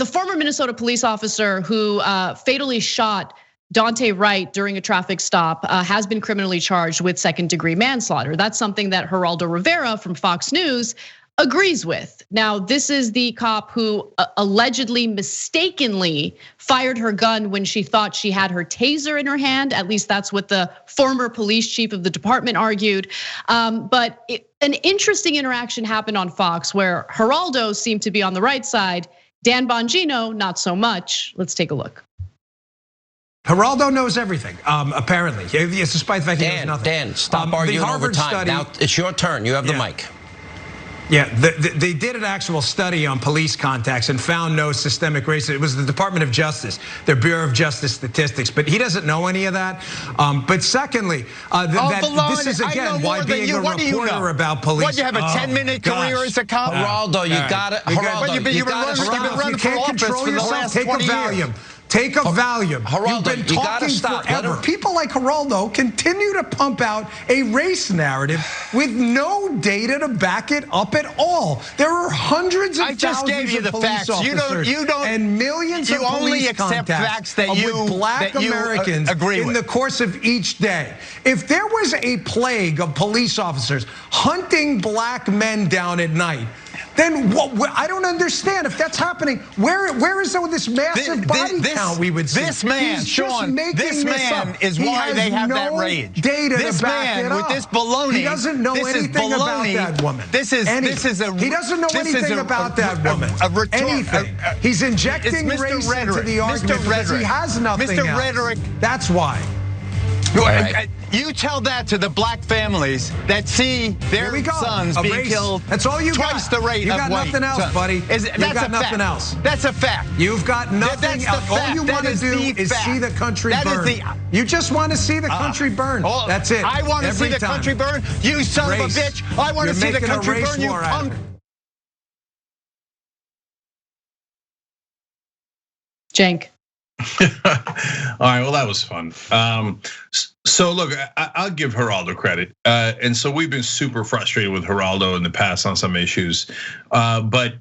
the former Minnesota police officer who fatally shot Dante Wright during a traffic stop has been criminally charged with second-degree manslaughter. That's something that Geraldo Rivera from Fox News agrees with. Now, this is the cop who allegedly mistakenly fired her gun when she thought she had her taser in her hand. At least that's what the former police chief of the department argued. But an interesting interaction happened on Fox where Geraldo seemed to be on the right side. Dan Bongino, not so much. Let's take a look. Geraldo knows everything, apparently, despite the fact he knows nothing. Dan, stop arguing over time. Now it's your turn, you have the mic. Yeah, they did an actual study on police contacts and found no systemic racism. It was the Department of Justice, their Bureau of Justice statistics, but he doesn't know any of that. But secondly, this is again why being a reporter about police. What, you have a 10-minute career as a cop? Geraldo, you got it. You've been running for office for the last 20 years. Take a Valium. Geraldo, You've been talking forever. People like Geraldo continue to pump out a race narrative with no data to back it up at all. There are hundreds of thousands of police officers and millions of police contacts with black Americans in the course of each day. If there was a plague of police officers hunting black men down at night, then what? I don't understand if that's happening. Where is this massive body count we would see? This man, Sean, this man is why they have that rage. Data this to back man it up. With this baloney. He doesn't know anything about that woman. He doesn't know anything about that woman. Anything. He's injecting race into the argument because he has nothing else. Mr. Rhetoric. That's why. Right. You tell that to the black families that see their sons being killed. That's all you twice the rate of white. You got nothing else, buddy. You've got nothing else. That's a fact. You've got nothing else. All you want to do is see the country burn. You just want to see the country burn. That's it. I want to see the country burn. You son of a bitch. I want to see the country burn. You punk. Cenk. All right, well, that was fun. So look, I'll give Geraldo credit. And so we've been super frustrated with Geraldo in the past on some issues. But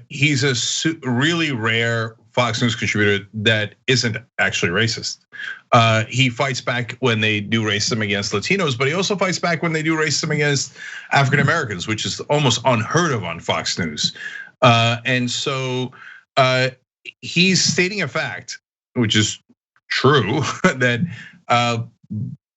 he's a really rare Fox News contributor that isn't actually racist. He fights back when they do racism against Latinos, but he also fights back when they do racism against African Americans, which is almost unheard of on Fox News. And so he's stating a fact, which is true, that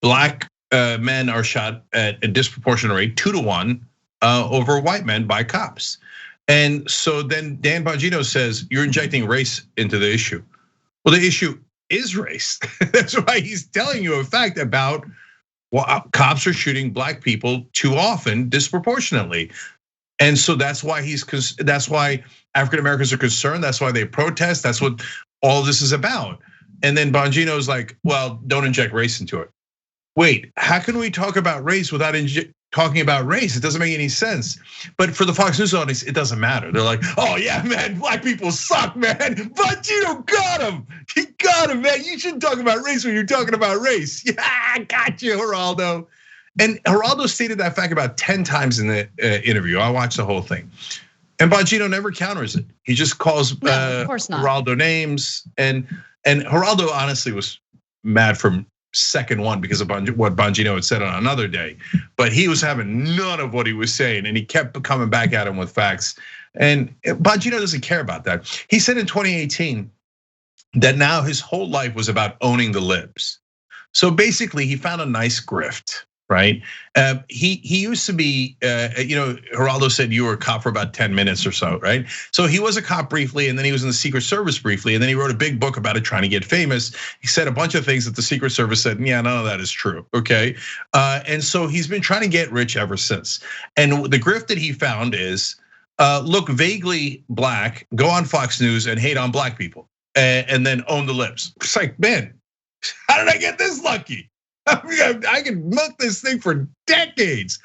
black men are shot at a disproportionate rate, 2 to 1 over white men by cops. And so then Dan Bongino says, you're injecting race into the issue. Well, the issue is race. That's why he's telling you a fact about cops are shooting black people too often, disproportionately. And so that's why African Americans are concerned. That's why they protest. That's what all this is about. And then Bongino's like, well, don't inject race into it. Wait, how can we talk about race without talking about race? It doesn't make any sense. But for the Fox News audience, it doesn't matter. They're like, oh yeah, man, black people suck, man. Bongino got him. He got him, man. You shouldn't talk about race when you're talking about race. Yeah, I got you, Geraldo. And Geraldo stated that fact about 10 times in the interview. I watched the whole thing. And Bongino never counters it. He just calls Geraldo names. And Geraldo honestly was mad from second one because of what Bongino had said on another day. But he was having none of what he was saying, and he kept coming back at him with facts. And Bongino doesn't care about that. He said in 2018 that now his whole life was about owning the libs. So basically, he found a nice grift. Right? He used to be, Geraldo said you were a cop for about 10 minutes or so, right? So he was a cop briefly, and then he was in the Secret Service briefly, and then he wrote a big book about it, trying to get famous. He said a bunch of things that the Secret Service said, yeah, none of that is true, okay? And so he's been trying to get rich ever since. And the grift that he found is, look vaguely black, go on Fox News and hate on black people, and then own the libs. It's like, man, how did I get this lucky? I could milk this thing for decades.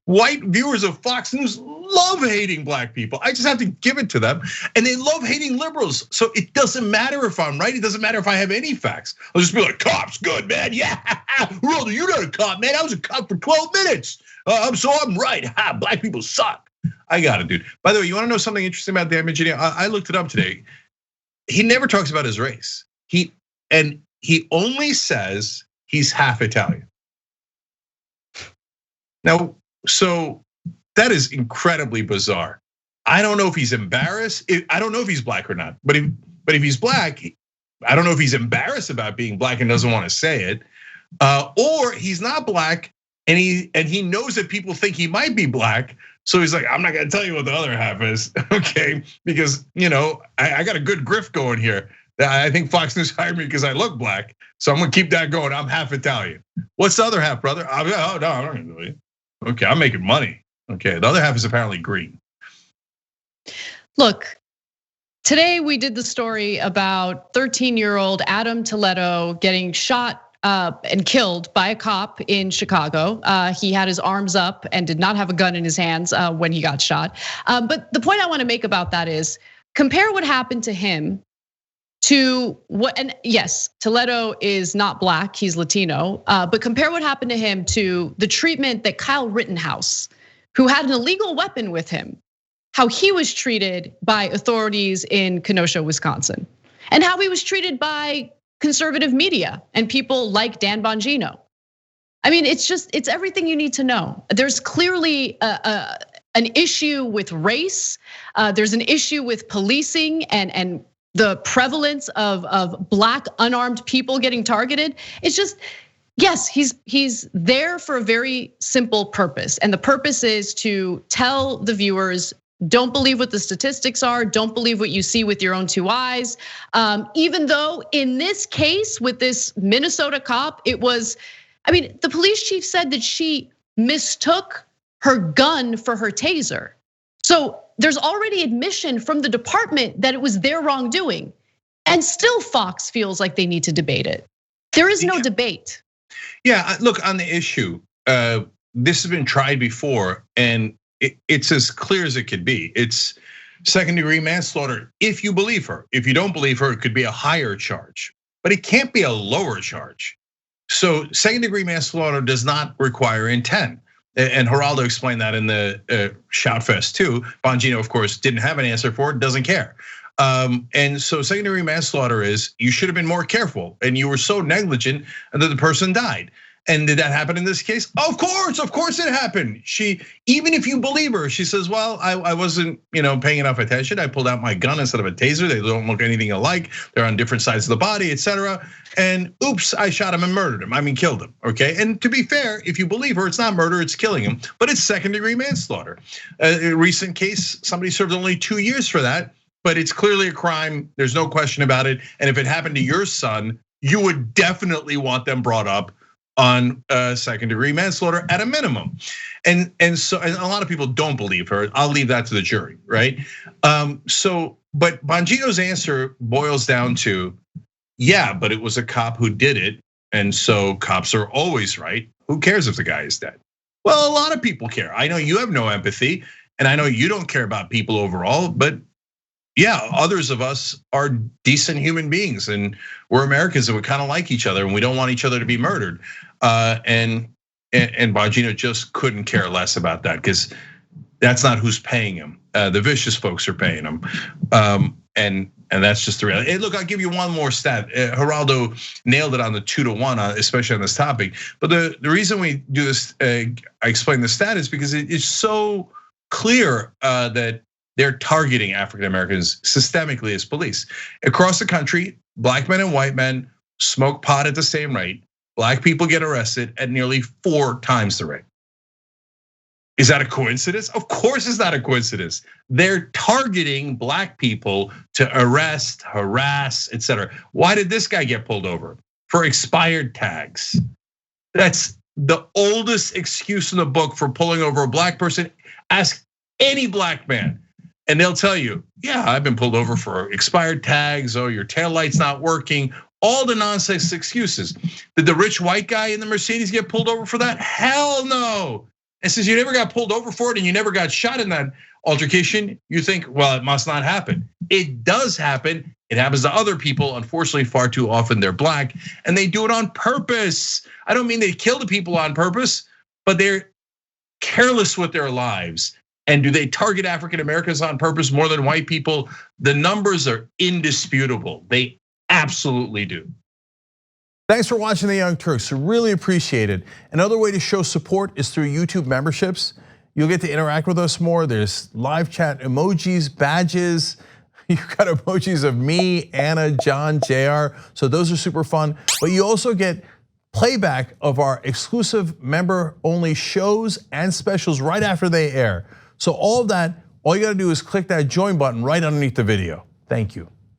White viewers of Fox News love hating black people. I just have to give it to them. And they love hating liberals. So it doesn't matter if I'm right. It doesn't matter if I have any facts. I'll just be like, cops, good, man. Yeah, Geraldo, you're not a cop, man. I was a cop for 12 minutes. So I'm right. Black people suck. I got it, dude. By the way, you wanna know something interesting about Dan Bongino? I looked it up today. he never talks about his race. He only says he's half Italian. Now, so that is incredibly bizarre. I don't know if he's embarrassed. I don't know if he's black or not. But if he's black, I don't know if he's embarrassed about being black and doesn't want to say it, or he's not black and he knows that people think he might be black. So he's like, I'm not gonna tell you what the other half is, okay? Because I got a good grift going here. I think Fox News hired me because I look black, so I'm gonna keep that going. I'm half Italian. What's the other half, brother? Oh no, I'm not gonna do it. Okay, I'm making money. Okay, the other half is apparently green. Look, today we did the story about 13-year-old Adam Toledo getting shot and killed by a cop in Chicago. He had his arms up and did not have a gun in his hands when he got shot. But the point I want to make about that is compare what happened to him to what, and yes, Toledo is not black, he's Latino, but compare what happened to him to the treatment that Kyle Rittenhouse, who had an illegal weapon with him, how he was treated by authorities in Kenosha, Wisconsin, and how he was treated by conservative media and people like Dan Bongino. I mean, it's everything you need to know. There's clearly an issue with race. There's an issue with policing and the prevalence of black unarmed people getting targeted. It's just, yes, he's there for a very simple purpose. And the purpose is to tell the viewers, don't believe what the statistics are. Don't believe what you see with your own two eyes. Even though in this case with this Minnesota cop, it was, I mean, the police chief said that she mistook her gun for her taser. So there's already admission from the department that it was their wrongdoing. And still Fox feels like they need to debate it. There is no debate. Yeah, look, on the issue, this has been tried before and it's as clear as it could be. It's second-degree manslaughter if you believe her. If you don't believe her, it could be a higher charge, but it can't be a lower charge. So second-degree manslaughter does not require intent. And Geraldo explained that in the Shout Fest too. Bongino, of course, didn't have an answer for it, doesn't care. And so second-degree manslaughter is you should have been more careful and you were so negligent that the person died. And did that happen in this case? Of course it happened. Even if you believe her, she says, well, I wasn't paying enough attention. I pulled out my gun instead of a taser. They don't look anything alike. They're on different sides of the body, etc. And oops, I shot him and murdered him. I mean, killed him, okay? And to be fair, if you believe her, it's not murder, it's killing him, but it's second-degree manslaughter. A recent case, somebody served only 2 years for that, but it's clearly a crime. There's no question about it. And if it happened to your son, you would definitely want them brought up on second-degree manslaughter at a minimum. And a lot of people don't believe her. I'll leave that to the jury, right? But Bongino's answer boils down to, yeah, but it was a cop who did it. And so cops are always right. Who cares if the guy is dead? Well, a lot of people care. I know you have no empathy and I know you don't care about people overall, but yeah, others of us are decent human beings and we're Americans and we kind of like each other and we don't want each other to be murdered. And Bongino just couldn't care less about that because that's not who's paying him. The vicious folks are paying him. And that's just the reality. Hey, look, I'll give you one more stat. Geraldo nailed it on the 2-to-1, especially on this topic. But the reason we do this, I explain the stat is because it's so clear that they're targeting African Americans systemically as police. Across the country, black men and white men smoke pot at the same rate. Black people get arrested at nearly 4 times the rate. Is that a coincidence? Of course it's not a coincidence. They're targeting black people to arrest, harass, etc. Why did this guy get pulled over? For expired tags. That's the oldest excuse in the book for pulling over a black person. Ask any black man. And they'll tell you, yeah, I've been pulled over for expired tags. Oh, your taillight's not working. All the nonsense excuses. Did the rich white guy in the Mercedes get pulled over for that? Hell no. And since you never got pulled over for it and you never got shot in that altercation, you think, well, it must not happen. It does happen. It happens to other people. Unfortunately, far too often they're black and they do it on purpose. I don't mean they kill the people on purpose, but they're careless with their lives. And do they target African Americans on purpose more than white people? The numbers are indisputable. They absolutely do. Thanks for watching The Young Turks. We really appreciate it. Another way to show support is through YouTube memberships. You'll get to interact with us more. There's live chat emojis, badges. You've got emojis of me, Anna, John, JR. So those are super fun. But you also get playback of our exclusive member-only shows and specials right after they air. So all of that, all you gotta do is click that join button right underneath the video. Thank you.